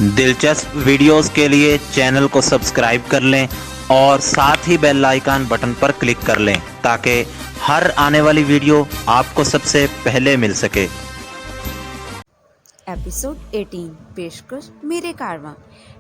दिलचस्प वीडियोस के लिए चैनल को सब्सक्राइब कर लें और साथ ही बेल आइकन बटन पर क्लिक कर लें ताकि हर आने वाली वीडियो आपको सबसे पहले मिल सके। एपिसोड 18 पेशकश मेरे कारवां।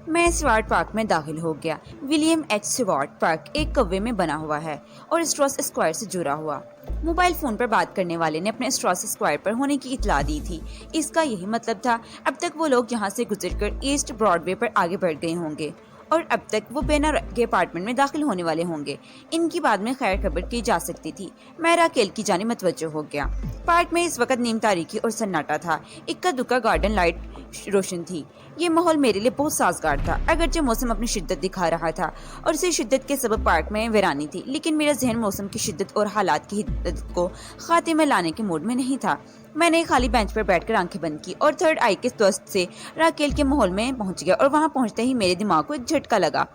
मैं स्वार्ट पार्क में दाखिल हो गया। विलियम एच स्वार्ट पार्क एक कव्वे में बना हुआ है और स्ट्रॉस स्क्वायर से जुड़ा हुआ। मोबाइल फोन पर बात करने वाले ने अपने स्ट्रॉस स्क्वायर पर होने की इतला दी थी। इसका यही मतलब था अब तक वो लोग यहाँ से गुजरकर ईस्ट ब्रॉडवे पर आगे बढ़ गए होंगे और अब तक वो बेना के अपार्टमेंट में दाखिल होने वाले होंगे। इनकी बाद में खैर खबर की जा सकती थी। मैं राकेल की जानिब मतवज्जो हो गया। पार्क में इस वक्त नीम तारीकी और सन्नाटा था। इक्का दुक्का गार्डन लाइट रोशन थी। ये माहौल मेरे लिए बहुत साजगार था। अगरचे मौसम अपनी शिद्दत दिखा रहा था और इसी शिद्दत के सबब पार्क में वीरानी थी, लेकिन मेरा जहन मौसम की शिद्दत और हालात की हिद्दत को खाते में लाने के मूड में नहीं था। मैंने खाली बेंच पर बैठकर आंखें बंद की और थर्ड आई के त्वस्त से राकेल के माहौल में पहुंच गया और वहां पहुंचते ही मेरे दिमाग को एक झटका लगा।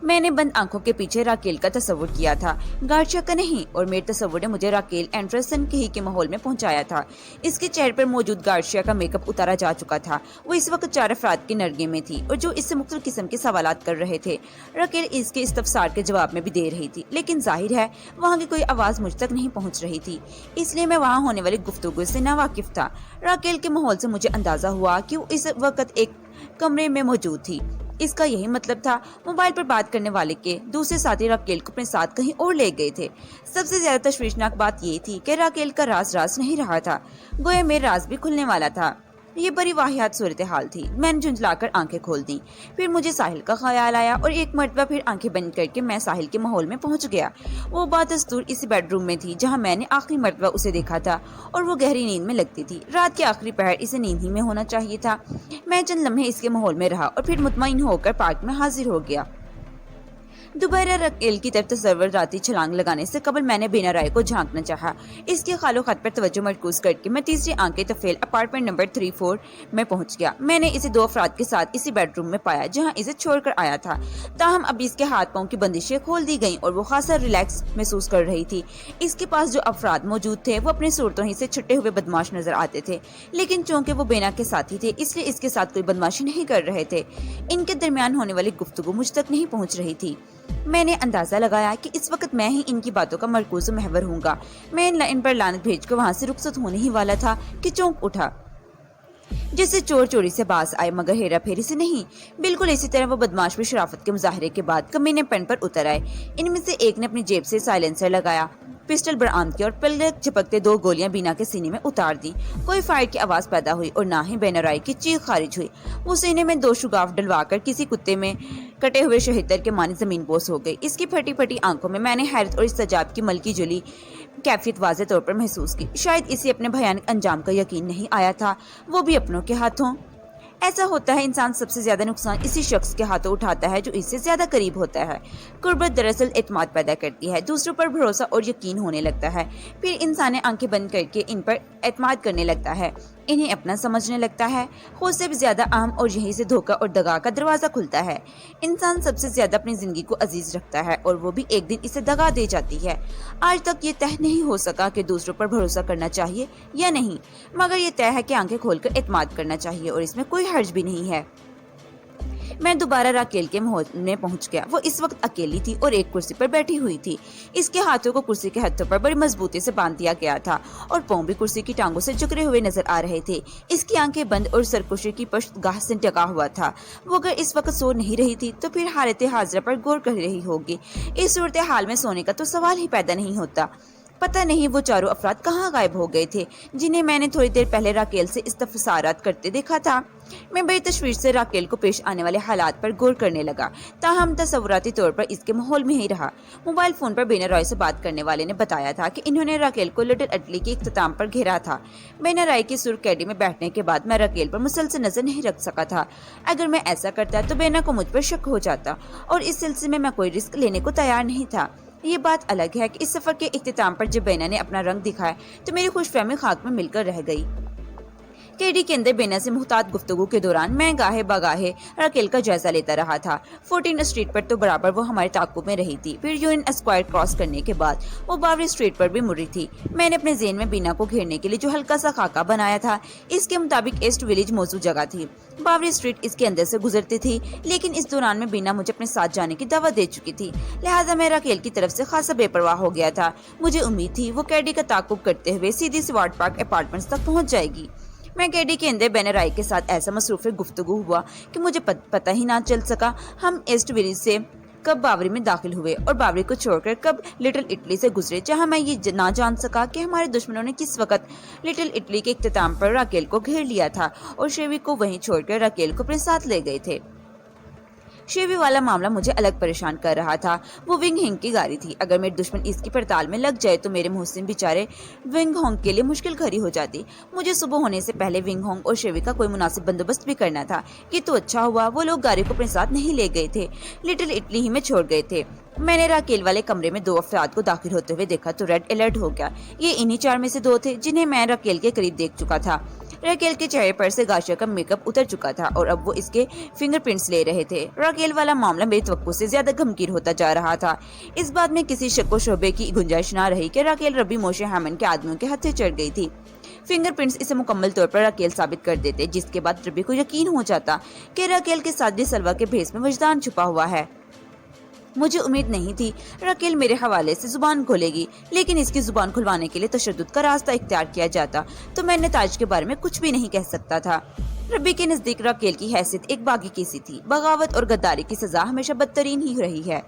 मैंने बंद आंखों के पीछे राकेल का तस्वुर किया था, गार्शिया का नहीं, और मेरे तस्वुर ने मुझे राकेल एंडरसन के ही के माहौल में पहुंचाया था। इसके चेहरे पर मौजूद गार्शिया का मेकअप उतारा जा चुका था। वो इस वक्त 4 अफराद के नरगे में थी और जो इससे मुख्तलिफ किस्म के सवालात कर रहे थे। राकेल इसके इस्तफसार के जवाब में भी दे रही थी, लेकिन जाहिर है वहाँ की कोई आवाज़ मुझ तक नहीं पहुँच रही थी, इसलिए मैं वहाँ होने वाली गुफ्तगू से नावाकिफ था। राकेल के माहौल से मुझे अंदाजा हुआ कि वो इस वक्त एक कमरे में मौजूद थी। इसका यही मतलब था मोबाइल पर बात करने वाले के दूसरे साथी राकेल को अपने साथ कहीं और ले गए थे। सबसे ज्यादा तशवीशनाक बात ये थी कि राकेल का राज नहीं रहा था, गोया मेरा राज भी खुलने वाला था। ये बड़ी वाहियात सूरत हाल थी। मैंने झुंझलाकर आंखें खोल दी। फिर मुझे साहिल का ख्याल आया और एक मरतबा फिर आंखें बंद करके मैं साहिल के माहौल में पहुंच गया। वो बादस्तूर इसी बेडरूम में थी जहां मैंने आखिरी मरतबा उसे देखा था और वो गहरी नींद में लगती थी। रात के आखिरी पहर इसे नींद ही में होना चाहिए था। मैं चंद लम्हे इसके माहौल में रहा और फिर मुतमईन होकर पार्क में हाजिर हो गया। दोबारा राकेल की तरफ तसव्वुर राती छलांग लगाने से कबल मैंने बिना राय को झांकना चाहा। इसके खालो खत पर तवज्जो मरकूज करके मैं तीसरी आंखें तफेल अपार्टमेंट नंबर 34 में पहुंच गया। मैंने इसे 2 अफराद के साथ इसी बेडरूम में पाया जहां इसे छोड़कर आया था। ताहम अब इसके हाथ पांव की बंदिशें खोल दी गईं और वो खासा रिलैक्स महसूस कर रही थी। इसके पास जो अफराद मौजूद थे वो अपने सूरतों ही से छुट्टे हुए बदमाश नजर आते थे, लेकिन चूंकि वो बेना के साथी थे इसलिए इसके साथ कोई बदमाशी नहीं कर रहे थे। इनके दरमियान होने वाली गुफ्तगू मुझ तक नहीं पहुंच रही थी। मैंने अंदाजा लगाया कि इस वक्त मैं ही इनकी बातों का मरकूज महवर हूँगा। मैं इन पर लानत भेजकर वहां से रुखसत होने ही वाला था कि चौंक उठा, जैसे चोर चोरी से बाज आए मगर हेरा फेरी से नहीं। बिल्कुल इसी तरह वो बदमाश भी शराफत के मुजाहरे के बाद कमीने पेन पर उतर आए। इनमें से एक ने अपनी जेब से साइलेंसर लगाया, पिस्टल बरामद किया और पलक झपकते 2 गोलियां बीना के सीने में उतार दी। कोई फायर की आवाज पैदा हुई और ना ही बेनराई की चीख खारिज हुई। वो सीने में 2 शुगाफ डलवाकर किसी कुत्ते में कटे हुए शहीतर के मानी जमीन बोस हो गई। इसकी फटी फटी आंखों में मैंने हैरत और इस्तजाब की मलकी जुली कैफियत वाज़े तौर पर महसूस की। शायद इसे अपने भयानक अंजाम का यकीन नहीं आया था, वो भी अपनों के हाथों। ऐसा होता है, इंसान सबसे ज्यादा नुकसान इसी शख्स के हाथों उठाता है जो इससे ज्यादा करीब होता है। कुर्बत दरअसल एतमाद पैदा करती है, दूसरों पर भरोसा और यकीन होने लगता है। फिर इंसान आंखें बंद करके इन पर एतमाद करने लगता है, इन्हें अपना समझने लगता है। खुद से भी ज्यादा अहम और यहीं से धोखा और दगा का दरवाजा खुलता है। इंसान सबसे ज्यादा अपनी जिंदगी को अजीज रखता है और वो भी एक दिन इसे दगा दे जाती है। आज तक ये तय नहीं हो सका कि दूसरों पर भरोसा करना चाहिए या नहीं, मगर ये तय है कि आंखें खोलकर एतमाद करना चाहिए और इसमें कोई हर्ज भी नहीं है। मैं दोबारा राकेल के माहौल में पहुंच गया। वो इस वक्त अकेली थी और एक कुर्सी पर बैठी हुई थी। इसके हाथों को कुर्सी के हत्थों पर बड़ी मजबूती से बांध दिया गया था और पांव भी कुर्सी की टांगों से जकड़े हुए नजर आ रहे थे। इसकी आंखें बंद और सरकुशी की पश्तगाह से ढका हुआ था। वो अगर इस वक्त सो नहीं रही थी तो फिर हालत हाजरा पर गौर कर रही होगी। इस सूरत हाल में सोने का तो सवाल ही पैदा नहीं होता। पता नहीं वो चारों अफराद कहाँ गायब हो गए थे जिन्हें मैंने थोड़ी देर पहले राकेल से इस्तफसारात करते देखा था। मैं बड़ी तशवीश से राकेल को पेश आने वाले हालात पर गौर करने लगा, ताहम तसव्वुराती तौर पर इसके माहौल में ही रहा। मोबाइल फोन पर बेना रॉय से बात करने वाले ने बताया था कि इन्होंने राकेल को लिटिल इटली के इख्तिताम पर घेरा था। बेना रॉय की सुर्ख कैडी में बैठने के बाद मैं राकेल पर मुसलसल नजर नहीं रख सका था। अगर मैं ऐसा करता तो बेना को मुझ पर शक हो जाता और इस सिलसिले में मैं कोई रिस्क लेने को तैयार नहीं था। ये बात अलग है कि इस सफर के इख्तिताम पर जब बेना ने अपना रंग दिखाया तो मेरी खुशफहमी खाक में मिलकर रह गई। केडी के अंदर बेना से मुहतात गुफ्तगू के दौरान मैं गाहे बगाहे राकेल का जायजा लेता रहा था। 14 स्ट्रीट पर तो बराबर वो हमारे ताकुब में रही थी, फिर यूनियन स्क्वायर क्रॉस करने के बाद वो बावरी स्ट्रीट पर भी मुड़ रही थी। मैंने अपने ज़हन में बीना को घेरने के लिए जो हल्का सा खाका बनाया था, इसके मुताबिक ईस्ट विलेज मौजूद जगह थी। बावरी स्ट्रीट इसके अंदर से गुजरती थी, लेकिन इस दौरान में बीना मुझे अपने साथ जाने की दावत दे चुकी थी, लिहाजा मैं राकेल की तरफ से खासा बेपरवाह हो गया था। मुझे उम्मीद थी वो कैडी का ताकुब करते हुए सीधी स्वाट पार्क अपार्टमेंट्स तक पहुंच जाएगी। मैं कैडी के अंदर बैनर आई के साथ ऐसा मसरूफ गुफ्तगू हुआ कि मुझे पता ही ना चल सका हम ईस्ट विलेज से कब बावरी में दाखिल हुए और बावरी को छोड़कर कब लिटिल इटली से गुजरे, जहां मैं ये ना जान सका कि हमारे दुश्मनों ने किस वक्त लिटिल इटली के इख्तिताम पर राकेल को घेर लिया था और शेवी को वहीं छोड़कर राकेल को अपने साथ ले गए थे। शेवी वाला मामला मुझे अलग परेशान कर रहा था। वो विंग होंग की गाड़ी थी। अगर मेरे दुश्मन इसकी पड़ताल में लग जाए तो मेरे मुहसिन बेचारे विंग होंग के लिए मुश्किल खड़ी हो जाती। मुझे सुबह होने से पहले विंग होंग और शेवी का कोई मुनासिब बंदोबस्त भी करना था। ये तो अच्छा हुआ वो लोग गाड़ी को अपने साथ नहीं ले गए थे, लिटिल इटली ही में छोड़ गए थे। मैंने राकेल वाले कमरे में 2 अफराद को दाखिल होते हुए देखा तो रेड अलर्ट हो गया। ये इन्हीं 4 में से 2 थे जिन्हें मैं राकेल के करीब देख चुका था। राकेल के चेहरे पर से गाशिया का मेकअप उतर चुका था और अब वो इसके फिंगरप्रिंट्स ले रहे थे। राकेल वाला मामला मेरी तवक्को से ज्यादा गमगीन होता जा रहा था। इस बात में किसी शक व शोबे की गुंजाइश ना रही कि राकेल रबी मोशे हैमन के आदमियों के हत्थे चढ़ गई थी। फिंगरप्रिंट्स इसे मुकम्मल तौर पर राकेल साबित कर देते, जिसके बाद रबी को यकीन हो जाता कि राकेल के साथ भी सलवा के भेस में वजदान छुपा हुआ है। मुझे उम्मीद नहीं थी राकेल मेरे हवाले से जुबान खोलेगी, लेकिन इसकी जुबान खुलवाने के लिए तशद्दुद का रास्ता इख्तियार किया जाता तो मैं नताज के बारे में कुछ भी नहीं कह सकता था। रबी के नजदीक राकेल की हैसियत एक बागी की सी थी। बगावत और गद्दारी की सजा हमेशा बदतरीन ही रही है।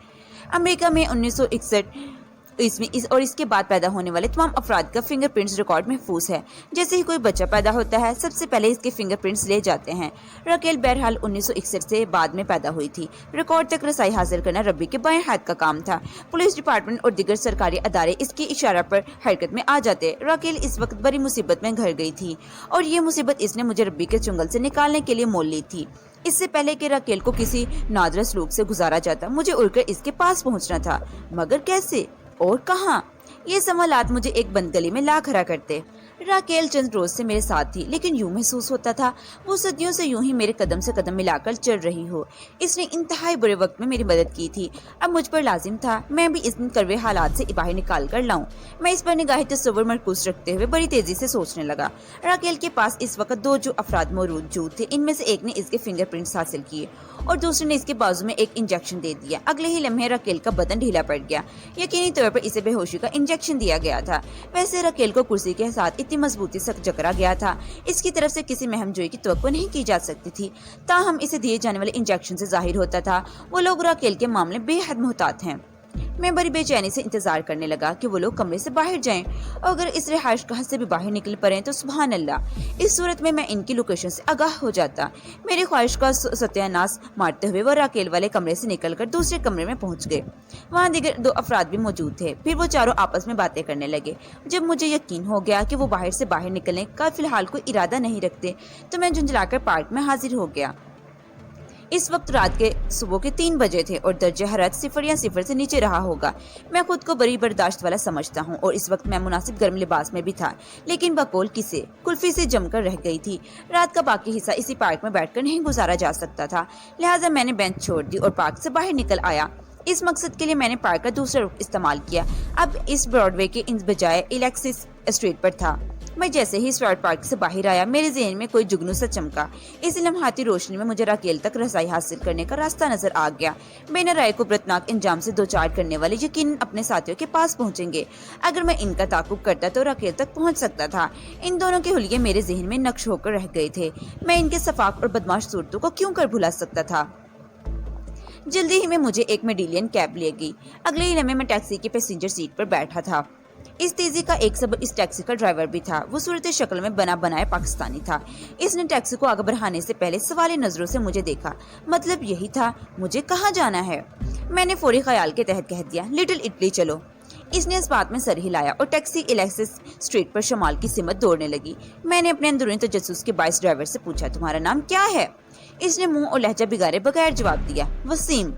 अमेरिका में 1961 ईस्वी और इसके बाद पैदा होने वाले तमाम अफराद का फिंगरप्रिंट्स रिकॉर्ड महफूज है। जैसे ही कोई बच्चा पैदा होता है सबसे पहले इसके फिंगरप्रिंट्स ले जाते हैं। राकेल बहरहाल 1961 से बाद में पैदा हुई थी। रिकॉर्ड तक रसाई हासिल करना रबी के बाएं हाथ का काम था। पुलिस डिपार्टमेंट और दीगर सरकारी अदारे इसके इशारा पर हरकत में आ जाते। राकेल इस वक्त बड़ी मुसीबत में घर गई थी और ये मुसीबत इसने मुझे रबी के चुंगल से निकालने के लिए मोल ली थी। इससे पहले कि राकेल को किसी नादर सलूक से गुजारा जाता मुझे उड़कर इसके पास पहुंचना था, मगर कैसे और कहां? ये सवालात मुझे एक बंद गली में ला खड़ा करते। राकेल चंद रोज से मेरे साथ थी, लेकिन यूं महसूस होता था वो सदियों से यूं ही मेरे कदम से कदम मिलाकर चल रही हो। इसने इंतहाई बुरे वक्त में मेरी मदद की थी। अब मुझ पर लाजिम था मैं भी इस कड़वे हालात से बाहर निकाल कर लाऊं। मैं इस पर निगाह तस्वर मरकूज रखते हुए बड़ी तेजी से सोचने लगा। राकेल के पास इस वक्त 2 जो अफराद मौजूद थे। इनमें से एक ने इसके फिंगरप्रिंट्स हासिल किए और दूसरे ने इसके बाजू में एक इंजेक्शन दे दिया। अगले ही लम्हे राकेल का बदन ढीला पड़ गया। यकीनी तौर पर इसे बेहोशी का इंजेक्शन दिया गया था। वैसे राकेल को कुर्सी के साथ इतनी मजबूती से जकड़ा गया था, इसकी तरफ से किसी महमजोई की तवक्को नहीं की जा सकती थी। ताहम इसे दिए जाने वाले इंजेक्शन से जाहिर होता था वो लोग राकेल के मामले बेहद मुहतात हैं। मैं बड़ी बेचैनी से इंतजार करने लगा कि वो लोग कमरे से बाहर जाएं और अगर इस रिहाइश गाह से भी बाहर निकल पड़े तो सुभान अल्लाह। इस सूरत में मैं इनकी लोकेशन से आगाह हो जाता। मेरी ख्वाहिश का सत्यानाश मारते हुए वो राकेल वाले कमरे से निकलकर दूसरे कमरे में पहुंच गए। वहाँ दीगर 2 अफराद भी मौजूद थे। फिर वो चारों आपस में बातें करने लगे। जब मुझे यकीन हो गया कि वो बाहर से बाहर निकलने का फिलहाल कोई इरादा नहीं रखते तो मैं झुंझलाकर पार्क में हाजिर हो गया। इस वक्त रात के सुबह के 3 बजे थे और दर्जे हरारत 0 या 0 से नीचे रहा होगा। मैं खुद को बड़ी बर्दाश्त वाला समझता हूँ और इस वक्त मैं मुनासिब गर्म लिबास में भी था, लेकिन बकौल किसे कुल्फी से जमकर रह गई थी। रात का बाकी हिस्सा इसी पार्क में बैठकर नहीं गुजारा जा सकता था, लिहाजा मैंने बेंच छोड़ दी और पार्क से बाहर निकल आया। इस मकसद के लिए मैंने पार्क का दूसरा रुख इस्तेमाल किया। अब इस ब्रॉडवे के इन बजाय इलेक्सिस स्ट्रीट पर था। मैं जैसे ही स्वाट पार्क से बाहर आया मेरे ज़हन में कोई जुगनू सा चमका। इस लम्हाती रोशनी में मुझे राकेल तक रसाई हासिल करने का रास्ता नजर आ गया। बिना राय को व्रतनाक इंजाम से 2-4 करने वाले यकीनन अपने साथियों के पास पहुंचेंगे। अगर मैं इनका ताकुब करता तो राकेल तक पहुंच सकता था। इन दोनों के हुलिये मेरे जहन में नक्श होकर रह गए थे। मैं इनके सफाक और बदमाश सूरतों को क्यों कर भुला सकता था। जल्दी ही में मुझे एक मेडिलियन कैब ले गई। अगले ही लम्हे मैं टैक्सी की पैसेंजर सीट पर बैठा था। इस तेजी का एक सबब इस टैक्सी का ड्राइवर भी था। वो सूरत शक्ल में बना बनाया पाकिस्तानी था। इसने टैक्सी को आगे बढ़ाने से पहले सवाली नजरों से मुझे देखा। मतलब यही था मुझे कहाँ जाना है। मैंने फौरी ख्याल के तहत कह दिया, लिटिल इटली चलो। इसने इस बात में सर हिलाया और टैक्सी इलेक्सिस स्ट्रीट पर शमाल की सिमत दौड़ने लगी। मैंने अपने अंदरूनी तजस्सुस के बाइस ड्राइवर से पूछा, तुम्हारा नाम क्या है? इसने मुंह और लहजा बिगाड़े बगैर जवाब दिया, वसीम।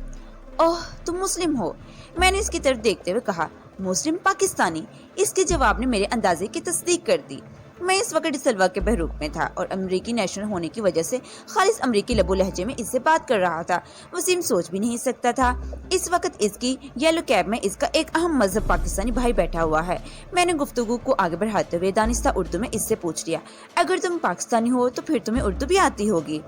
ओह, तुम मुस्लिम हो? मैंने इसकी तरफ देखते हुए कहा, मुस्लिम पाकिस्तानी। इसके जवाब ने मेरे अंदाजे की तस्दीक कर दी। میں اس وقت سلوا کے بحروب میں تھا اور امریکی نیشنل ہونے کی وجہ سے خالص امریکی لب و لہجے میں اس سے بات کر رہا تھا۔ وسیم سوچ بھی نہیں سکتا تھا۔ اس وقت اس کی یلو کیب میں اس کا ایک اہم مذہب پاکستانی بھائی بیٹھا ہوا ہے۔ میں نے گفتگو کو آگے بڑھاتے ہوئے دانستہ اردو میں اس سے پوچھ لیا، اگر تم پاکستانی ہو تو پھر تمہیں اردو بھی آتی ہوگی؟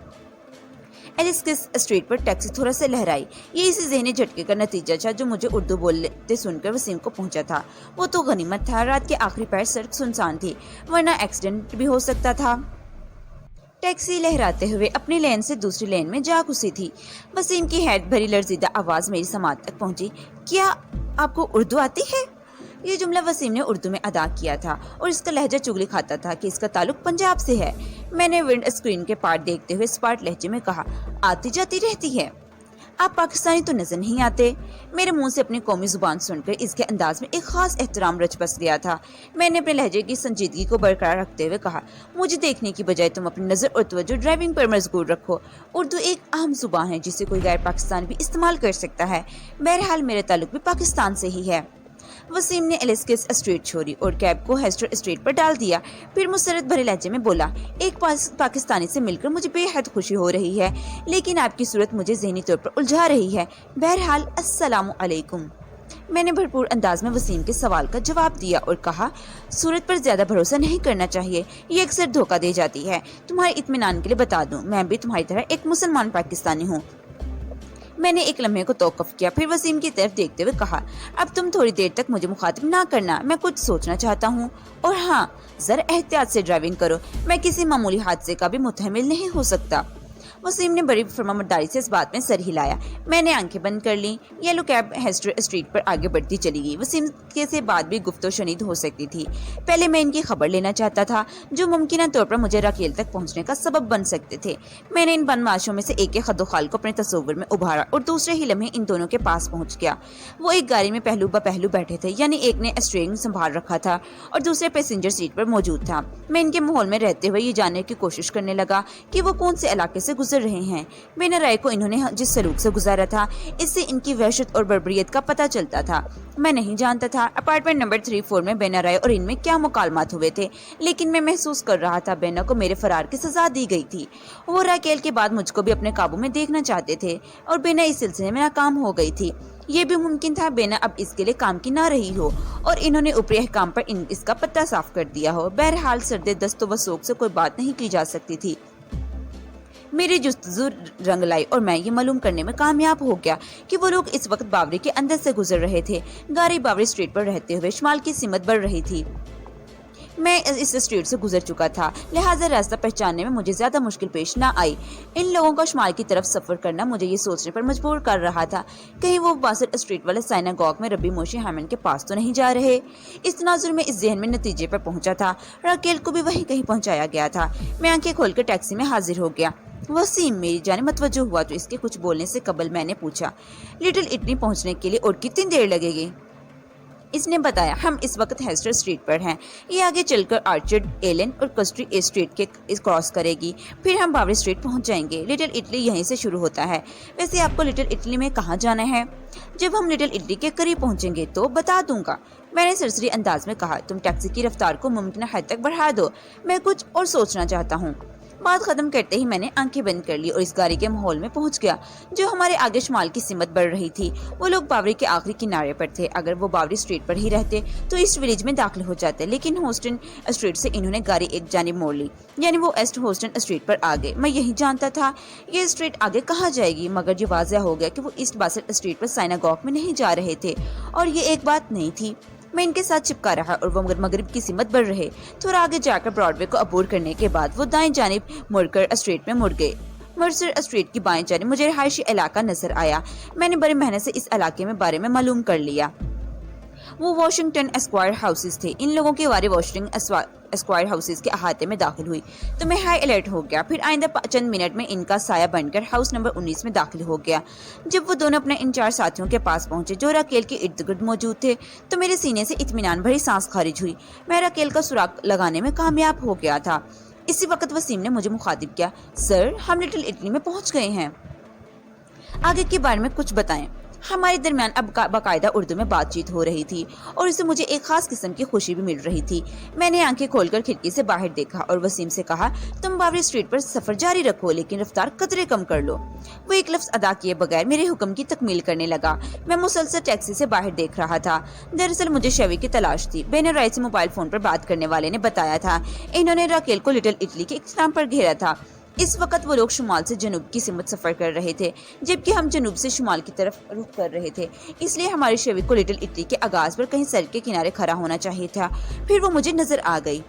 ایلسکس اسٹریٹ پر ٹیکسی تھوڑا سا لہرائی۔ یہ اسی ذہنی جھٹکے کا نتیجہ تھا جو مجھے اردو بولتے سن کر وسیم کو پہنچا تھا۔ وہ تو غنیمت تھا، رات کے آخری پہر سڑک سنسان تھی، ورنہ ایکسیڈنٹ بھی ہو سکتا تھا۔ ٹیکسی لہراتے ہوئے اپنی لین سے دوسری لین میں جا گھسی تھی۔ وسیم کی حیرت بھری لرزیدہ آواز میری سماعت تک پہنچی، کیا آپ کو اردو آتی ہے؟ یہ جملہ وسیم نے اردو میں ادا کیا تھا اور اس کا لہجہ چگلی کھاتا تھا کہ اس کا تعلق پنجاب سے ہے۔ میں نے ونڈ اسکرین کے پار دیکھتے ہوئے اسپاٹ لہجے میں کہا، آتی جاتی رہتی ہے، آپ پاکستانی تو نظر نہیں آتے۔ میرے منہ سے اپنی قومی زبان سن کر اس کے انداز میں ایک خاص احترام رچ بس گیا تھا۔ میں نے اپنے لہجے کی سنجیدگی کو برقرار رکھتے ہوئے کہا، مجھے دیکھنے کی بجائے تم اپنی نظر اور توجہ ڈرائیونگ پر مشغول رکھو۔ اردو ایک اہم زبان ہے جسے کوئی غیر پاکستانی بھی استعمال کر سکتا ہے۔ بہرحال میرا تعلق بھی پاکستان سے ہی ہے۔ وسیم نے ایلسکس اسٹریٹ چھوڑی اور کیب کو ہیسٹر اسٹریٹ پر ڈال دیا، پھر مسرت بھرے لہجے میں بولا، ایک پاکستانی سے مل کر مجھے بے حد خوشی ہو رہی ہے، لیکن آپ کی صورت مجھے ذہنی طور پر الجھا رہی ہے۔ بہرحال السلام علیکم۔ میں نے بھرپور انداز میں وسیم کے سوال کا جواب دیا اور کہا، صورت پر زیادہ بھروسہ نہیں کرنا چاہیے، یہ اکثر دھوکہ دے جاتی ہے۔ تمہارے اطمینان کے لیے بتا دوں، میں بھی تمہاری طرح ایک مسلمان پاکستانی ہوں۔ میں نے ایک لمحے کو توقف کیا، پھر وسیم کی طرف دیکھتے ہوئے کہا، اب تم تھوڑی دیر تک مجھے مخاطب نہ کرنا، میں کچھ سوچنا چاہتا ہوں، اور ہاں، ذرا احتیاط سے ڈرائیونگ کرو، میں کسی معمولی حادثے کا بھی متحمل نہیں ہو سکتا۔ وسیم نے بڑی فرمانبرداری سے اس بات میں سر ہلایا۔ میں نے آنکھیں بند کر لیں۔ یلو کیب ہیسٹر اسٹریٹ پر آگے بڑھتی چلی گئی۔ وسیم کے سے بعد بھی گفتگو شنید ہو سکتی تھی۔ پہلے میں ان کی خبر لینا چاہتا تھا جو ممکنہ طور پر مجھے راکیل تک پہنچنے کا سبب بن سکتے تھے۔ میں نے ان بدماشوں میں سے ایک کے خد و خال کو اپنے تصور میں ابھارا اور دوسرے ہی لمحے ان دونوں کے پاس پہنچ گیا۔ وہ ایک گاڑی میں پہلو بہ پہلو بیٹھے تھے، یعنی ایک نے اسٹیئرنگ سنبھال رکھا تھا اور دوسرے پیسنجر سیٹ پر موجود تھا۔ میں ان کے ماحول میں رہتے ہوئے یہ جاننے کی کوشش کرنے لگا کہ وہ کون سے علاقے سے گزر رہے ہیں۔ بین رائے کو انہوں نے جس سلوک سے گزارا تھا، اس سے ان کی وحشت اور بربریت کا پتہ چلتا تھا۔ میں نہیں جانتا تھا اپارٹمنٹ نمبر 34 میں بینا رائے اور ان میں کیا مکالمات ہوئے تھے، لیکن میں محسوس کر رہا تھا بینا کو میرے فرار کی سزا دی گئی تھی۔ وہ راکیل کے بعد مجھ کو بھی اپنے قابو میں دیکھنا چاہتے تھے اور بینا اس سلسلے میں ناکام ہو گئی تھی۔ یہ بھی ممکن تھا بینا اب اس کے لیے کام کی نہ رہی ہو اور انہوں نے اوپری احکام پر اس کا پتہ صاف کر دیا ہو۔ بہرحال سردے دست و وسوق سے کوئی بات نہیں کی جا سکتی تھی۔ میری جستجو رنگ لائی اور میں یہ معلوم کرنے میں کامیاب ہو گیا کہ وہ لوگ اس وقت باوری کے اندر سے گزر رہے تھے۔ گاڑی باوری اسٹریٹ پر رہتے ہوئے شمال کی سمت بڑھ رہی تھی۔ میں اس اسٹریٹ سے گزر چکا تھا، لہٰذا راستہ پہچاننے میں مجھے زیادہ مشکل پیش نہ آئی۔ ان لوگوں کا شمال کی طرف سفر کرنا مجھے یہ سوچنے پر مجبور کر رہا تھا، کہیں وہ باسل اسٹریٹ والے سائناگوگ میں ربی موشی ہیمن کے پاس تو نہیں جا رہے۔ اس تناظر میں اس ذہن میں نتیجے پر پہنچا تھا، راکیل کو بھی وہیں کہیں پہنچایا گیا تھا۔ میں آنکھیں کھول کر ٹیکسی میں حاضر ہو گیا۔ وسیم میری جانب متوجہ ہوا تو اس کے کچھ بولنے سے قبل میں نے پوچھا، لٹل اٹلی پہنچنے کے لیے اور کتنی دیر لگے گی؟ اس نے بتایا، ہم اس وقت ہیسٹر اسٹریٹ پر ہیں، یہ آگے چل کر آرچرڈ ایلن اور کسٹری اسٹریٹ کے کراس کرے گی، پھر ہم باوری اسٹریٹ پہنچ جائیں گے۔ لٹل اٹلی یہیں سے شروع ہوتا ہے۔ ویسے آپ کو لٹل اٹلی میں کہاں جانا ہے؟ جب ہم لٹل اٹلی کے قریب پہنچیں گے تو بتا دوں گا، میں نے سرسری انداز میں کہا۔ تم ٹیکسی کی رفتار کو ممکنہ حد تک بڑھا دو، میں کچھ اور سوچنا چاہتا ہوں۔ بات ختم کرتے ہی میں نے آنکھیں بند کر لی اور اس گاڑی کے ماحول میں پہنچ گیا جو ہمارے آگے شمال کی سمت بڑھ رہی تھی۔ وہ لوگ باوری کے آخری کنارے پر تھے۔ اگر وہ باوری اسٹریٹ پر ہی رہتے تو اس ولیج میں داخل ہو جاتے، لیکن ہوسٹن اسٹریٹ سے انہوں نے گاڑی ایک جانب موڑ لی، یعنی وہ ایسٹ ہوسٹن اسٹریٹ پر آ گئے۔ میں یہی جانتا تھا یہ اسٹریٹ آگے کہاں جائے گی، مگر یہ واضح ہو گیا کہ وہ ایسٹ باسل اسٹریٹ پر سائناگوگ میں نہیں جا رہے تھے، اور یہ ایک بات نہیں تھی۔ میں ان کے ساتھ چپکا رہا اور وہ مغرب کی سمت بڑھ رہے۔ تھوڑا آگے جا کر براڈ وے کو عبور کرنے کے بعد وہ دائیں جانب مڑ کر اسٹریٹ میں مڑ گئے۔ مرسر اسٹریٹ کی بائیں جانب مجھے رہائشی علاقہ نظر آیا۔ میں نے بڑے محنت سے اس علاقے میں بارے میں معلوم کر لیا۔ وہ واشنگٹن اسکوائر ہاؤسز تھے۔ ان لوگوں کے وارے واشنگٹن اسکوائر ہاؤسز کے احاطے میں داخل ہوئی تو میں ہائی الرٹ ہو گیا۔ پھر آئندہ چند منٹ میں ان کا سایہ بن کر ہاؤس نمبر 19 میں داخل ہو گیا۔ جب وہ دونوں اپنے ان 4 ساتھیوں کے پاس پہنچے جو راکیل کے ارد گرد موجود تھے تو میرے سینے سے اطمینان بھری سانس خارج ہوئی۔ میں راکیل کا سراغ لگانے میں کامیاب ہو گیا تھا۔ اسی وقت وسیم نے مجھے مخاطب کیا، سر ہم لٹل اٹلی میں پہنچ گئے ہیں، آگے کے بارے میں کچھ بتائیں۔ ہمارے درمیان اب باقاعدہ اردو میں بات چیت ہو رہی تھی اور اسے مجھے ایک خاص قسم کی خوشی بھی مل رہی تھی۔ میں نے آنکھیں کھول کر کھڑکی سے باہر دیکھا اور وسیم سے کہا، تم باوری اسٹریٹ پر سفر جاری رکھو لیکن رفتار قدرے کم کر لو۔ وہ ایک لفظ ادا کیے بغیر میرے حکم کی تکمیل کرنے لگا۔ میں مسلسل ٹیکسی سے باہر دیکھ رہا تھا۔ دراصل مجھے شیوی کی تلاش تھی۔ بین رائے سے موبائل فون پر بات کرنے والے نے بتایا تھا انہوں نے راکیل کو لٹل اٹلی کے اقتحام پر گھیرا تھا۔ اس وقت وہ لوگ شمال سے جنوب کی سمت سفر کر رہے تھے جبکہ ہم جنوب سے شمال کی طرف رخ کر رہے تھے، اس لیے ہمارے شیوی کو لٹل اٹلی کے آغاز پر کہیں سڑک کے کنارے کھڑا ہونا چاہیے تھا۔ پھر وہ مجھے نظر آ گئی۔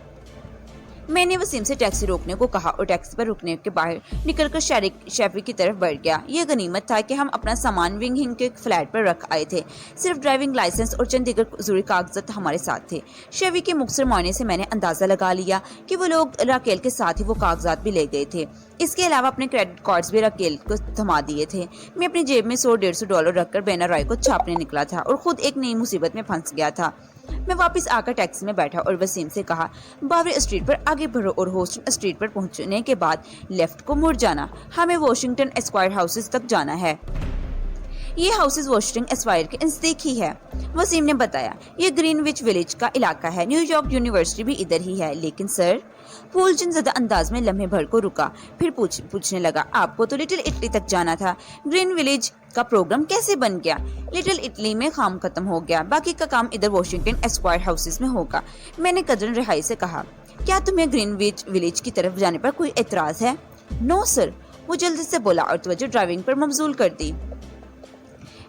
میں نے وسیم سے ٹیکسی روکنے کو کہا اور ٹیکسی پر رکنے کے باہر نکل کر شیوی کی طرف بڑھ گیا۔ یہ غنیمت تھا کہ ہم اپنا سامان ونگ ہنگ کے فلیٹ پر رکھ آئے تھے۔ صرف ڈرائیونگ لائسنس اور چند دیگر ضروری کاغذات ہمارے ساتھ تھے۔ شیوی کے مختصر معائنے سے میں نے اندازہ لگا لیا کہ وہ لوگ راکیل کے ساتھ ہی وہ کاغذات بھی لے گئے تھے۔ اس کے علاوہ اپنے کریڈٹ کارڈز بھی راکیل کو تھما دیے تھے۔ میں اپنی جیب میں $100-150 رکھ کر بینا رائے کو چھاپنے نکلا تھا اور خود ایک نئی مصیبت میں پھنس گیا تھا۔ میں واپس آ کر ٹیکسی میں بیٹھا اور وسیم سے کہا، باوری اسٹریٹ پر آگے بڑھو اور ہوسٹن اسٹریٹ پر پہنچنے کے بعد لیفٹ کو مڑ جانا۔ ہمیں واشنگٹن اسکوائر ہاؤسز تک جانا ہے۔ یہ ہاؤسز واشنگٹن اسکوائر کے نزدیک ہی ہے، وسیم نے بتایا۔ یہ گرین وچ ولیج کا علاقہ ہے۔ نیو یارک یونیورسٹی بھی ادھر ہی ہے۔ لیکن سر، پھولچند زدہ انداز میں لمحے بھر کو رکا، پھر پوچھنے لگا، آپ کو تو لٹل اٹلی تک جانا تھا، گرین ولیج کا پروگرام کیسے بن گیا؟ لٹل اٹلی میں کام ختم ہو گیا، باقی کا کام ادھر واشنگٹن اسکوائر ہاؤسز میں ہوگا۔ میں نے قدرن رہائی سے کہا، کیا تمہیں گرین ولیج کی طرف جانے پر کوئی اعتراض ہے؟ نو سر، وہ جلدی سے بولا اور توجہ ڈرائیونگ پر مبذول کر دی۔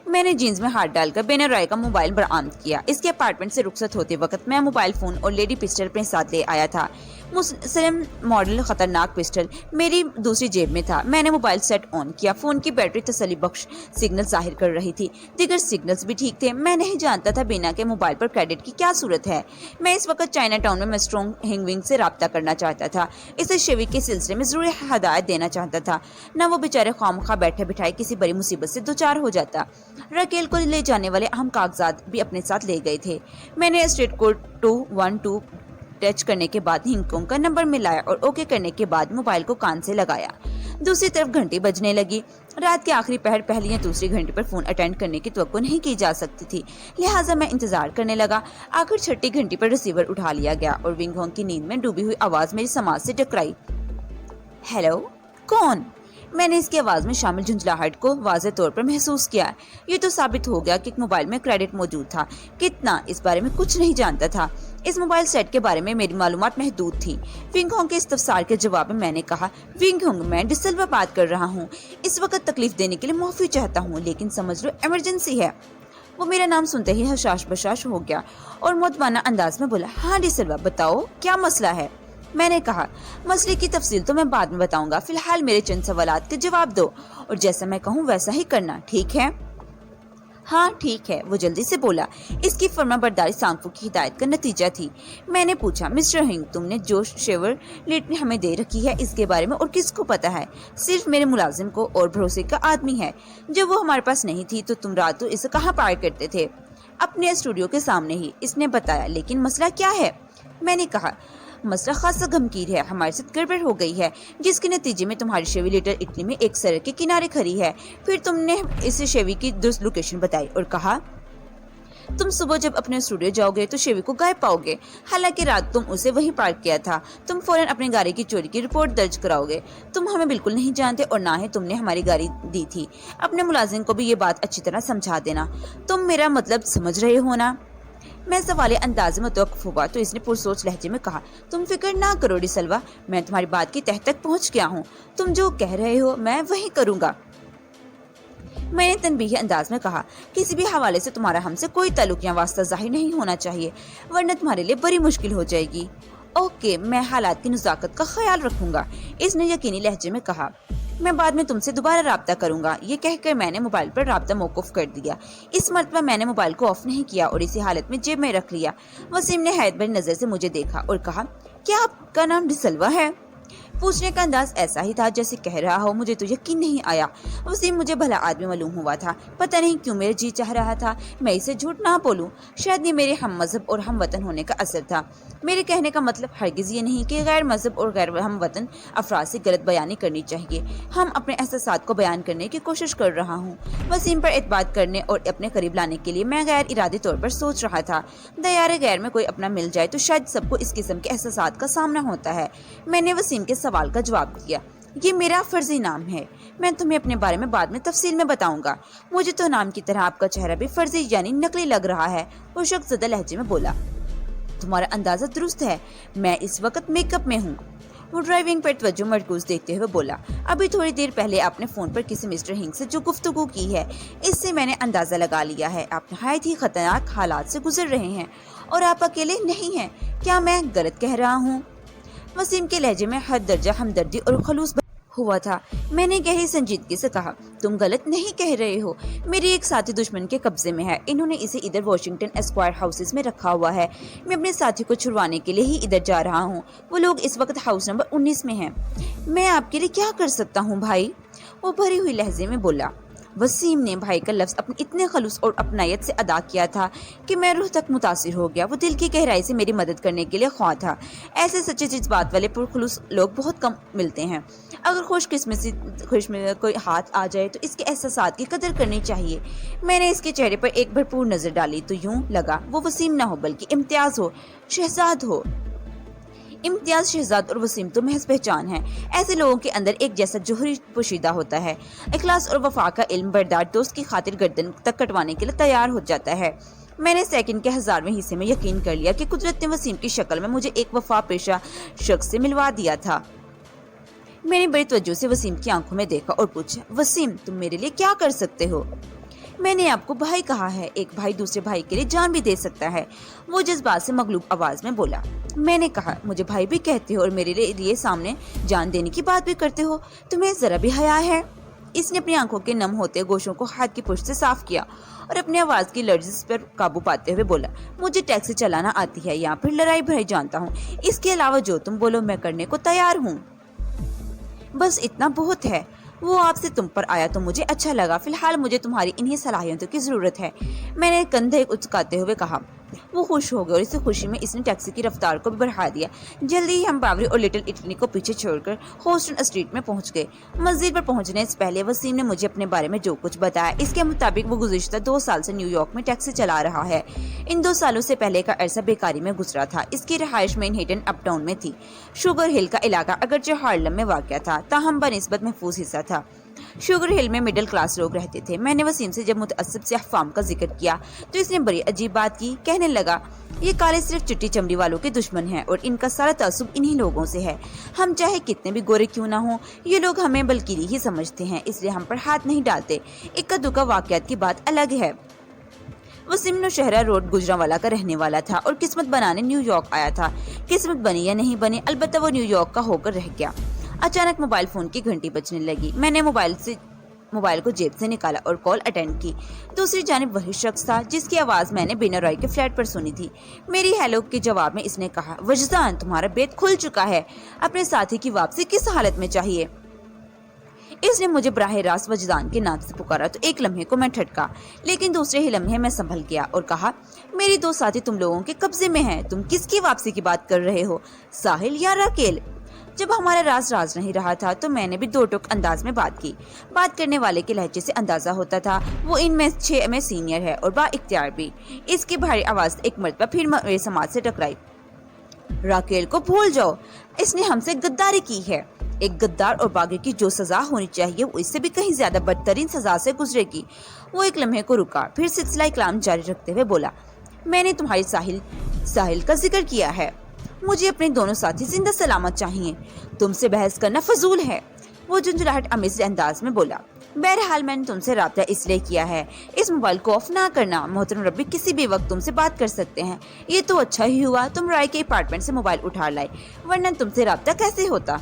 میں نے جینز میں ہاتھ ڈال کر بینا رائے کا موبائل برآمد کیا۔ اس کے اپارٹمنٹ سے رخصت ہوتے وقت میں موبائل فون اور لیڈی پسٹل اپنے ساتھ لے آیا تھا۔ مسلم ماڈل خطرناک پسٹل میری دوسری جیب میں تھا۔ میں نے موبائل سیٹ آن کیا۔ فون کی بیٹری تسلی بخش سگنل ظاہر کر رہی تھی، دیگر سگنلز بھی ٹھیک تھے۔ میں نہیں جانتا تھا بینا کے موبائل پر کریڈٹ کی کیا صورت ہے۔ میں اس وقت چائنا ٹاؤن میں مسٹرونگ ہنگونگ سے رابطہ کرنا چاہتا تھا، اسے شیوی کے سلسلے میں ضروری ہدایت دینا چاہتا تھا، نہ وہ بیچارے خواہ بیٹھے بٹھائے کسی بڑی مصیبت سے دوچار ہو جاتا۔ راکیل کو لے جانے والے اہم کاغذات بھی اپنے ساتھ لے گئے تھے۔ میں نے اسٹریٹ کوڈ 212 ٹچ کرنے کے بعد ہنگ کونگ کا نمبر ملایا اور اوکے کرنے کے بعد موبائل کو کان سے لگایا۔ دوسری طرف گھنٹی بجنے لگی۔ رات کے آخری پہر پہلی یا دوسری گھنٹی پر فون اٹینڈ کرنے کی توقع نہیں کی جا سکتی تھی، لہٰذا میں انتظار کرنے لگا۔ آخر چھٹی گھنٹی پر ریسیور اٹھا لیا گیا اور ونگ ہونگ کی نیند میں ڈوبی ہوئی آواز میری سماعت سے ٹکرائی۔ ہیلو، کون؟ میں نے اس کی آواز میں شامل جھنجھلاہٹ کو واضح طور پر محسوس کیا۔ یہ تو ثابت ہو گیا کہ موبائل میں کریڈٹ موجود تھا۔ کتنا، اس بارے میں کچھ نہیں جانتا تھا۔ اس موبائل سیٹ کے بارے میں میری معلومات محدود تھیں۔ ونگ ہونگ کے استفسار کے جواب میں نے کہا، ونگ ہونگ، میں ڈسلوا بات کر رہا ہوں۔ اس وقت تکلیف دینے کے لیے معافی چاہتا ہوں، لیکن سمجھ لو ایمرجنسی ہے۔ وہ میرا نام سنتے ہی حشاش بشاش ہو گیا اور مدمنہ انداز میں بولا، ہاں ڈسلوا، بتاؤ کیا مسئلہ ہے؟ میں نے کہا، مسئلے کی تفصیل تو میں بعد میں بتاؤں گا، فی الحال میرے چند سوالات کے جواب دو اور جیسا میں کہوں ویسا ہی کرنا، ٹھیک ہے؟ ہاں ٹھیک ہے، وہ جلدی سے بولا۔ اس کی فرما برداری سانگفو کی ہدایت کا نتیجہ تھی۔ میں نے پوچھا، مسٹر ہنگ، تم نے جو شیور لیٹ ہمیں دے رکھی ہے اس کے بارے میں اور کس کو پتا ہے؟ صرف میرے ملازم کو اور بھروسے کا آدمی ہے۔ جب وہ ہمارے پاس نہیں تھی تو تم رات کو اسے کہاں پار کرتے تھے؟ اپنے اسٹوڈیو کے سامنے ہی، اس نے بتایا۔ لیکن مسئلہ کیا ہے؟ میں نے کہا، مسئلہ خاصا گھمگیر ہے، ہمارے ساتھ گڑبڑ ہو گئی ہے جس کے نتیجے میں تمہاری شیوی لٹل اٹلی میں ایک سڑک کے کنارے کھڑی ہے۔ پھر تم نے اسے شیوی کی درست لوکیشن بتائی اور کہا، تم صبح جب اپنے اسٹوڈیو جاؤ گے تو شیوی کو غائب پاؤ گے، حالانکہ رات تم اسے وہیں پارک کیا تھا۔ تم فوراً اپنی گاڑی کی چوری کی رپورٹ درج کراؤ گے۔ تم ہمیں بالکل نہیں جانتے اور نہ ہی تم نے ہماری گاڑی دی تھی۔ اپنے ملازم کو بھی یہ بات اچھی طرح سمجھا دینا۔ تم میرا مطلب سمجھ رہے ہو نا؟ میں سوالی انداز میں متوقف ہوا تو اس نے پرسوچ لہجے میں کہا، تم فکر نہ کرو ڈسلوا، میں تمہاری بات کی تہ تک پہنچ گیا ہوں۔ تم جو کہہ رہے ہو میں وہی کروں گا۔ میں نے تنبیہی انداز میں کہا، کسی بھی حوالے سے تمہارا ہم سے کوئی تعلق یا واسطہ ظاہر نہیں ہونا چاہیے، ورنہ تمہارے لیے بڑی مشکل ہو جائے گی۔ اوکے، میں حالات کی نزاکت کا خیال رکھوں گا، اس نے یقینی لہجے میں کہا۔ میں بعد میں تم سے دوبارہ رابطہ کروں گا۔ یہ کہہ کر میں نے موبائل پر رابطہ موقوف کر دیا۔ اس مرتبہ میں نے موبائل کو آف نہیں کیا اور اسی حالت میں جیب میں رکھ لیا۔ وسیم نے حیرت بھری نظر سے مجھے دیکھا اور کہا، کیا آپ کا نام ڈسلوا ہے؟ पूछने का अंदाज ऐसा ही था जैसे कह रहा हो मुझे तो यकीन नहीं आया। वसीम मुझे भला आदमी मालूम हुआ था। पता नहीं क्यों मेरा जी चाह रहा था मैं इसे झूठ ना बोलूं। शायद ये मेरे हम मजहब और हम वतन होने का असर था। मेरे कहने का मतलब हरगिज ये नहीं कि गैर मजहब और गैर हम वतन अफराद से गलत बयानी करनी चाहिए। हम अपने एहसासात को बयान करने की कोशिश कर रहा हूँ। वसीम पर एतबार करने और अपने करीब लाने के लिए मैं गैर इरादी तौर पर सोच रहा था, दयारे गैर में कोई अपना मिल जाए तो शायद सबको इस किस्म के एहसासात का सामना होता है। मैंने वसीम के सवाल का जवाब दिया, ये मेरा फर्जी नाम है। मैं तुम्हें अपने बारे में बाद में तफसील में बताऊंगा। मुझे तो नाम की तरह आपका चेहरा भी फर्जी यानी नकली लग रहा है। वो शख्स ज़दा लहजे में बोला, तुम्हारा अंदाजा दुरुस्त है, मैं इस वक्त मेकअप में हूँ। वो ड्राइविंग पर तवज्जो मरकूज देखते हुए बोला, अभी थोड़ी देर पहले आपने फोन पर किसी मिस्टर हिंग से जो गुफ्तगू की है, इससे मैंने अंदाजा लगा लिया है आप नहायत ही खतरनाक हालात से गुजर रहे हैं और आप अकेले नहीं हैं। क्या मैं गलत कह रहा हूँ? वसीम के लहजे में हर दर्जा हमदर्दी और खलूस हुआ था। मैंने गहरी संजीदगी से कहा, तुम गलत नहीं कह रहे हो। मेरी एक साथी दुश्मन के कब्जे में है। इन्होंने इसे इधर वॉशिंगटन स्क्वायर हाउसेस में रखा हुआ है। मैं अपने साथी को छुड़वाने के लिए ही इधर जा रहा हूँ। वो लोग इस वक्त हाउस नंबर 19 में हैं। मैं आपके लिए क्या कर सकता हूँ भाई? वो भरी हुई लहजे में बोला। वसीम ने भाई का लफ्ज़ अपने इतने खलूस और अपनायत से अदा किया था कि मैं रूह तक मुतासिर हो गया। वो दिल की गहराई से मेरी मदद करने के लिए ख्वाह था। ऐसे सच्चे जज्बात वाले पुरखलूस लोग बहुत कम मिलते हैं। अगर खुशकिस्मती कोई हाथ आ जाए तो इसके एहसासात की कदर करनी चाहिए। मैंने इसके चेहरे पर एक भरपूर नज़र डाली तो यूं लगा वो वसीम ना हो बल्कि इम्तियाज़ हो, शहजाद हो। इम्तियाज, शहजाद और वसीम तो महज पहचान है। ऐसे लोगों के अंदर एक जैसा जोहरी पोशीदा होता है। इखलास और वफा का इल्म बरदार दोस्त की खातिर गर्दन तक कटवाने के लिए तैयार हो जाता है। मैंने सेकंड के 1000वें हिस्से में यकीन कर लिया कि कुदरत ने वसीम की शक्ल में मुझे एक वफा पेशा शख्स से मिलवा दिया था। मैंने बड़ी तवज्जो से वसीम की आंखों में देखा और पूछा, वसीम तुम मेरे लिए क्या कर सकते हो? मैंने आपको भाई कहा है, एक भाई दूसरे भाई के लिए जान भी दे सकता है। वो जज्बात से मगलूब आवाज में बोला। मैंने कहा, मुझे भाई भी कहते हो और मेरे लिए सामने जान देने की बात भी करते हो, तुम्हें जरा भी हया है? इसने अपनी आंखों के नम होते गोशों को हाथ की पुष्ट से साफ किया और अपनी आवाज की लर्जिश पर काबू पाते हुए बोला, मुझे टैक्सी चलाना आती है या फिर लड़ाई भड़ाई जानता हूँ। इसके अलावा जो तुम बोलो मैं करने को तैयार हूँ। बस इतना बहुत है। वो आपसे तुम पर आया तो मुझे अच्छा लगा। फिलहाल मुझे तुम्हारी इन्हीं सलाहियतों की जरूरत है। मैंने कंधे उचकाते हुए कहा। वो खुश हो गया और इसी खुशी में इसने टैक्सी की रफ्तार को भी बढ़ा दिया। जल्दी ही हम बावरी और लिटिल इटली को पीछे छोड़कर होस्टन स्ट्रीट में पहुंच गए। मस्जिद पर पहुंचने से पहले वसीम ने मुझे अपने बारे में जो कुछ बताया, इसके मुताबिक वो गुज़िश्ता 2 साल से न्यूयॉर्क में टैक्सी चला रहा है। इन 2 सालों से पहले का अरसा बेकारी में गुजरा था। इसकी रहायश मैनहट्टन अपटाउन में थी। शुगर हिल का इलाका अगरचे हार्लम में वाक़या था, ताहम बनिस्बत महफूज हिस्सा था। शुगर हिल में मिडिल क्लास लोग रहते थे। मैंने वसीम से जब मुतअस्सिब से अफ़वाम का जिक्र किया तो इसने बड़ी अजीब बात की। कहने लगा, ये काले सिर्फ चिट्टी चमड़ी वालों के दुश्मन हैं और इनका सारा तासुब इन्हीं लोगों से है। हम चाहे कितने भी गोरे क्यों ना हो, ये लोग हमें बल्कीरी ही समझते हैं, इसलिए हम पर हाथ नहीं डालते। इक्का दुक्का वाक़यात की बात अलग है। वसीम नौशहरा रोड गुजरांवाला का रहने वाला था और किस्मत बनाने न्यूयॉर्क आया था। किस्मत बनी या नहीं बनी, अलबत्ता वो न्यूयॉर्क का होकर रह गया। अचानक मोबाइल फोन की घंटी बजने लगी। मैंने मोबाइल को जेब से निकाला और कॉल अटेंड की। दूसरी जानिब वही शख्स था जिसकी आवाज़ मैंने बिना रॉय के फ्लैट पर सुनी थी। मेरी हेलो के जवाब में इसने कहा, वजदान तुम्हारा बेत खुल चुका है। अपने साथी की वापसी किस हालत में चाहिए? इसने मुझे बराह रास्त वजदान के नाम से पुकारा तो एक लम्हे को मैं ठटका, लेकिन दूसरे ही लम्हे में संभल गया और कहा, मेरी 2 साथी तुम लोगों के कब्जे में हैं। तुम किसकी वापसी की बात कर रहे हो, साहिल या राकेल? जब हमारा राज नहीं रहा था तो मैंने भी 2 टोक अंदाज में बात की। बात करने वाले के लहजे से अंदाजा होता था वो इनमें 6 में सीनियर है और बा इख्तियार भी। इसकी भारी आवाज एक मरतबा फिर मेरे समाज से टकराई। राकेल को भूल जाओ, इसने हमसे गद्दारी की है। एक गद्दार और बागी की जो सजा होनी चाहिए वो इससे भी कहीं ज्यादा बदतरीन सजा से गुजरेगी। वो एक लम्हे को रुका, फिर सिलसिला कलाम जारी रखते हुए बोला, मैंने तुम्हारी साहिल का जिक्र किया है। मुझे अपने दोनों साथी जिंदा सलामत चाहिए। तुमसे बहस करना फजूल है। वो झुंझलाहट अमीज़ अंदाज में बोला, बहरहाल मैंने तुमसे राब्ता इसलिए किया है, इस मोबाइल को ऑफ ना करना। मोहतरम रब्बी किसी भी वक्त तुमसे बात कर सकते हैं। ये तो अच्छा ही हुआ तुम राय के अपार्टमेंट से मोबाइल उठा लाए, वरना तुमसे राब्ता कैसे होता?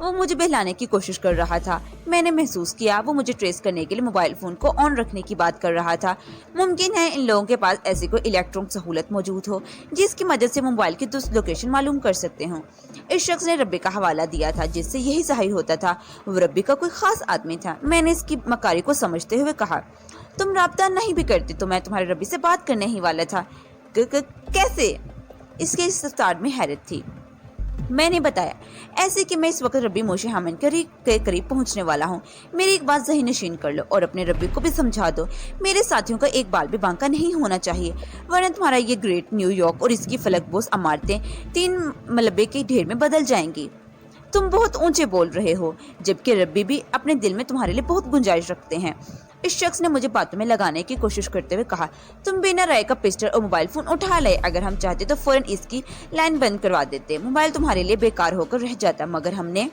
वो मुझे बहलाने की कोशिश कर रहा था। मैंने महसूस किया वो मुझे ट्रेस करने के लिए मोबाइल फोन को ऑन रखने की बात कर रहा था। मुमकिन है इन लोगों के पास ऐसी कोई इलेक्ट्रॉनिक सहूलत मौजूद हो जिसकी मदद से मोबाइल की दुरुस्त लोकेशन मालूम कर सकते हो। इस शख्स ने रब्बी का हवाला दिया था जिससे यही जाहिर होता था वो रब्बी का कोई खास आदमी था। मैंने इसकी मकारी को समझते हुए कहा, तुम राब्ता नहीं भी करती तो मैं तुम्हारे रब्बी से बात करने ही वाला था। कैसे? इसके इस रफ्तार में हैरत थी। मैंने बताया, ऐसे कि मैं इस वक्त रब्बी मोशे हामिद के करीब पहुंचने वाला हूं। मेरी एक बात ज़हन नशीन कर लो और अपने रब्बी को भी समझा दो, मेरे साथियों का एक बाल भी बांका नहीं होना चाहिए, वरना तुम्हारा ये ग्रेट न्यूयॉर्क और इसकी फलकबोस इमारतें 3 मलबे के ढेर में बदल जाएंगी। तुम बहुत ऊंचे बोल रहे हो, जबकि रब्बी भी अपने दिल में तुम्हारे लिए बहुत गुंजाइश रखते हैं। इस शख्स ने मुझे बातों में लगाने की कोशिश करते हुए कहा, तुम बिना राय का पिस्टल और मोबाइल फोन उठा लाए। अगर हम चाहते तो फौरन इसकी लाइन बंद करवा देते, मोबाइल तुम्हारे लिए बेकार होकर रह जाता, मगर हमने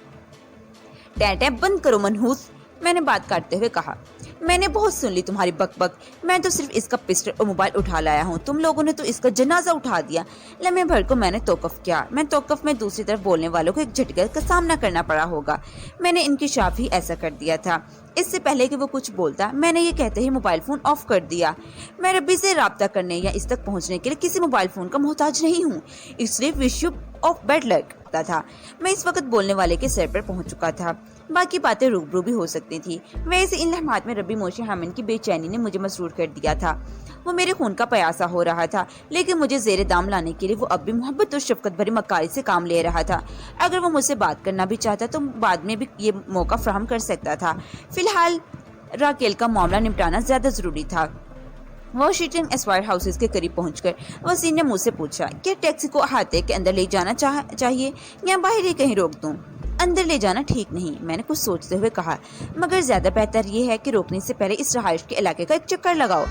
टैप बंद करो मनहूस, मैंने बात काटते हुए कहा। मैंने बहुत सुन ली तुम्हारी बकबक, मैं तो सिर्फ इसका पिस्टल और मोबाइल उठा लाया हूँ, तुम लोगों ने तो इसका जनाजा उठा दिया। लम्हे भर को मैंने तौक़ुफ़ किया। मैं तौक़ुफ़ में दूसरी तरफ बोलने वालों को एक झटके का सामना करना पड़ा होगा। मैंने इंकिशाफ ही ऐसा कर दिया था। इससे पहले कि वो कुछ बोलता, मैंने ये कहते ही मोबाइल फोन ऑफ कर दिया। मैं रब्बी से राब्ता करने या इस तक पहुंचने के लिए किसी मोबाइल फोन का मोहताज नहीं हूँ, इसलिए wish you of bed luck था। मैं इस वक्त बोलने वाले के सिर पर पहुंच चुका था। बाकी बातें रूबरू भी हो सकती थी। वैसे इन लम्हात में रब्बी मोशे हामिद की बेचैनी ने मुझे मसरूर कर दिया था। वो मेरे खून का प्यासा हो रहा था, लेकिन मुझे जेरे दाम लाने के लिए वो अब भी मोहब्बत और शफकत भरी मकारी से काम ले रहा था। अगर वो मुझसे बात करना भी चाहता तो बाद में भी ये मौका फराहम कर सकता था। फिलहाल राकेल का मामला निपटाना ज्यादा जरूरी था। वॉशिंगटन स्क्वायर हाउसेस के करीब पहुंचकर वसीम ने मुझसे पूछा, क्या टैक्सी को अहाते के अंदर ले जाना चाहिए या बाहर ही कहीं रोक दूं? अंदर ले जाना ठीक नहीं, मैंने कुछ सोचते हुए कहा, मगर ज्यादा बेहतर ये है कि रोकने से पहले इस रहाइश के इलाके का एक चक्कर लगाओ।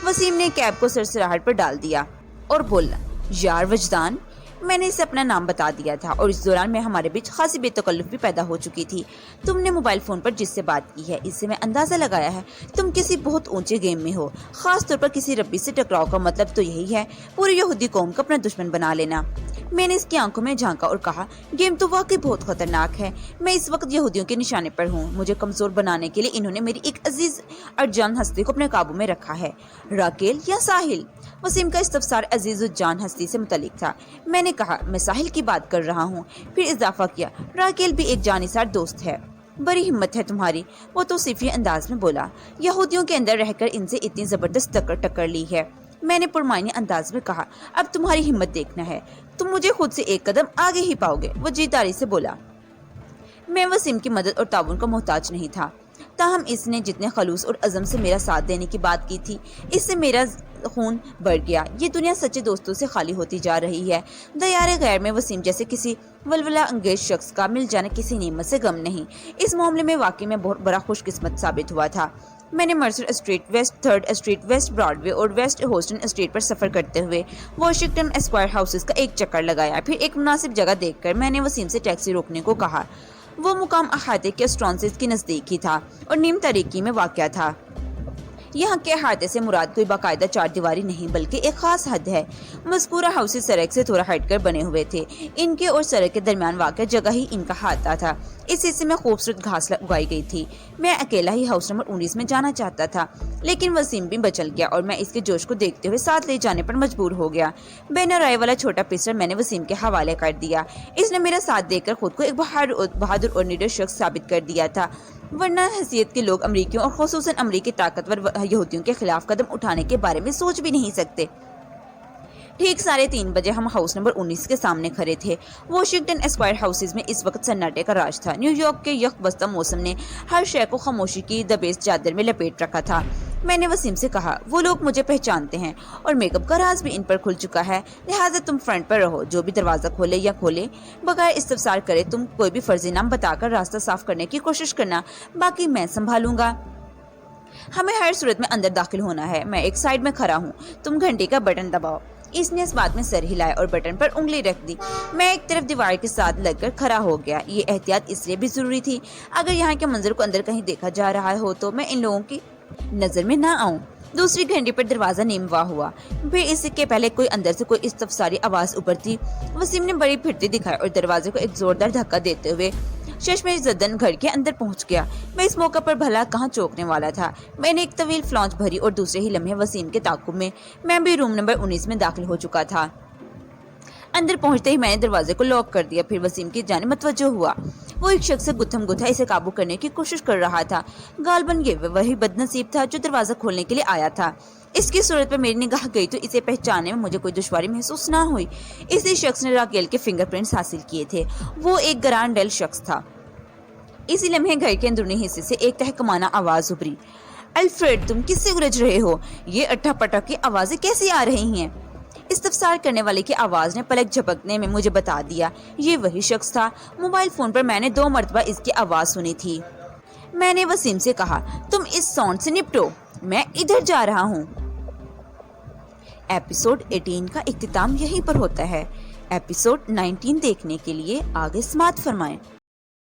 वसीम ने कैब को सरसराहट पर डाल दिया और बोला, यार वजदान। मैंने इसे अपना नाम बता दिया था और इस दौरान में हमारे बीच खासी बेतकल्लुफ भी पैदा हो चुकी थी। तुमने मोबाइल फोन पर जिससे बात की है, इससे मैं अंदाजा लगाया है तुम किसी बहुत ऊंचे गेम में हो। खास तौर पर किसी रब्बी से टकराव का मतलब तो यही है पूरी यहूदी कौम को अपना दुश्मन बना लेना। मैंने इसकी आंखों में झांका और कहा, गेम तो वाकई बहुत खतरनाक है। मैं इस वक्त यहूदियों के निशाने पर हूँ। मुझे कमजोर बनाने के लिए इन्होंने मेरी एक अजीज और जान हस्ती को अपने काबू में रखा है। राकेल या साहिल? वसीम का इस्तफसार अजीज और जान हस्ती से मुतल्लिक था। मैंने कहा, मैं साहिल की बात कर रहा हूँ। फिर इजाफा किया, राकेल भी एक जानिसार दोस्त है। बड़ी हिम्मत है तुम्हारी, वो तो सिफी अंदाज में बोला। यहूदियों के अंदर रहकर इनसे इतनी जबरदस्त टक्कर ली है। मैंने पुरमानी अंदाज में कहा, अब तुम्हारी हिम्मत देखना है, तुम मुझे खुद से एक कदम आगे ही पाओगे। वो जीदारी से बोला। मैं वसीम की मदद और ताउन का मोहताज नहीं था, ताहम इसने जितने खलूस और अज़म से मेरा साथ देने की बात की थी, इससे मेरा खून बढ़ गया। ये दुनिया सच्चे दोस्तों से खाली होती जा रही है। दयारे गैर में वसीम जैसे किसी वलवला अंगेज शख्स का मिल जाना किसी नेमत से गम नहीं। इस मामले में वाकई में बहुत बड़ा खुशकिस्मत साबित हुआ था। मैंने Mercer street, West 3rd street, West Broadway और वेस्ट होस्टन स्ट्रीट पर सफर करते हुए वॉशिंगटन स्क्वायर हाउसेस का एक चक्कर लगाया। फिर एक मुनासिब जगह देखकर मैंने वसीम से टैक्सी रोकने को कहा। वो मुकाम अहाते के स्ट्रॉन्सेस के नज़दीक ही था और नीम तरीकी में वाक़या था। यहाँ के अहाते से मुराद कोई बाकायदा चार दीवारी नहीं बल्कि एक खास हद है। मज़कूरा हाउसेस सड़क से थोड़ा हटकर बने हुए थे। इनके और सड़क के दरमियान वाक़या जगह ही इनका हाता था। इस हिस्से में खूबसूरत घास उगाई गई थी। मैं अकेला ही हाउस नंबर 19 में जाना चाहता था, लेकिन वसीम भी बचल गया और मैं इसके जोश को देखते हुए साथ ले जाने पर मजबूर हो गया। बिना राय वाला छोटा पिस्टल मैंने वसीम के हवाले कर दिया। इसने मेरा साथ देकर खुद को एक बहादुर और निडर शख्स साबित कर दिया था, वरना हैसियत के लोग अमरीकियों और खुसूसन अमरीकी ताकतवर यहूदियों के खिलाफ कदम उठाने के बारे में सोच भी नहीं सकते। ठीक 3:30 बजे हम हाउस नंबर 19 के सामने खड़े थे। वॉशिंगटन स्क्वायर हाउसेस में इस वक्त सन्नाटे का राज था। न्यूयॉर्क के यकबस्ता मौसम ने हर शय को खामोशी की दबेस चादर में लपेट रखा था। मैंने वसीम से कहा, वो लोग मुझे पहचानते हैं और मेकअप का राज भी इन पर खुल चुका है, लिहाजा तुम फ्रंट पर रहो। जो भी दरवाजा खोले या खोले बगैर इस्तफसार करे तुम कोई भी फर्जी नाम बताकर रास्ता साफ करने की कोशिश करना, बाकी मैं संभालूंगा। हमें हर सूरत में अंदर दाखिल होना है। मैं एक साइड में खड़ा हूँ, तुम घंटे का बटन दबाओ। इसने इस बात में सर हिलाया और बटन पर उंगली रख दी। मैं एक तरफ दीवार के साथ लगकर खड़ा हो गया। ये एहतियात इसलिए भी जरूरी थी, अगर यहाँ के मंजर को अंदर कहीं देखा जा रहा हो तो मैं इन लोगों की नजर में ना आऊं। दूसरी घंटी पर दरवाजा नीमवा हुआ। फिर इसके पहले कोई अंदर से कोई इस्तफसारी आवाज उभरती। वसीम ने बड़ी फिरती दिखाई और दरवाजे को एक जोरदार धक्का देते हुए चश्मे जदन घर के अंदर पहुंच गया। मैं इस मौका पर भला कहाँ चौंकने वाला था। मैंने एक तवील फ्लॉन्च भरी और दूसरे ही लम्हे वसीम के ताक़ुब में मैं भी रूम नंबर 19 में दाखिल हो चुका था। अंदर पहुंचते ही मैंने दरवाजे को लॉक कर दिया, फिर वसीम की जानिब मतवज्जो हुआ। वो एक शख्स से गुत्थम गुत्था इसे काबू करने की कोशिश कर रहा था। गालबन ये वही बदनसीब था जो दरवाजा खोलने के लिए आया था। इसकी सूरत पर मेरी निगाह गई तो इसे पहचानने में मुझे कोई दुश्वारी महसूस ना हुई। इसी शख्स ने राकेल के फिंगरप्रिंट्स हासिल किए थे। वो एक ग्रांडेल शख्स था। इसी लम्हे घर के अंदरूनी हिस्से से एक तहकमाना आवाज उभरी। अल्फ्रेड, तुम किससे उलझ रहे हो? ये अट्ठा-पट्टा की आवाजें कैसी आ रही हैं? इस्तफसार करने वाले की आवाज ने पलक झपकने में मुझे बता दिया, ये वही शख्स था। मोबाइल फोन पर मैंने 2 मरतबा इसकी आवाज सुनी थी। मैंने वसीम से कहा, तुम इस साउंड से निपटो, मैं इधर जा रहा हूँ। एपिसोड 18 का इख्तिताम यहीं पर होता है। एपिसोड 19 देखने के लिए आगे समाअत फरमाएं।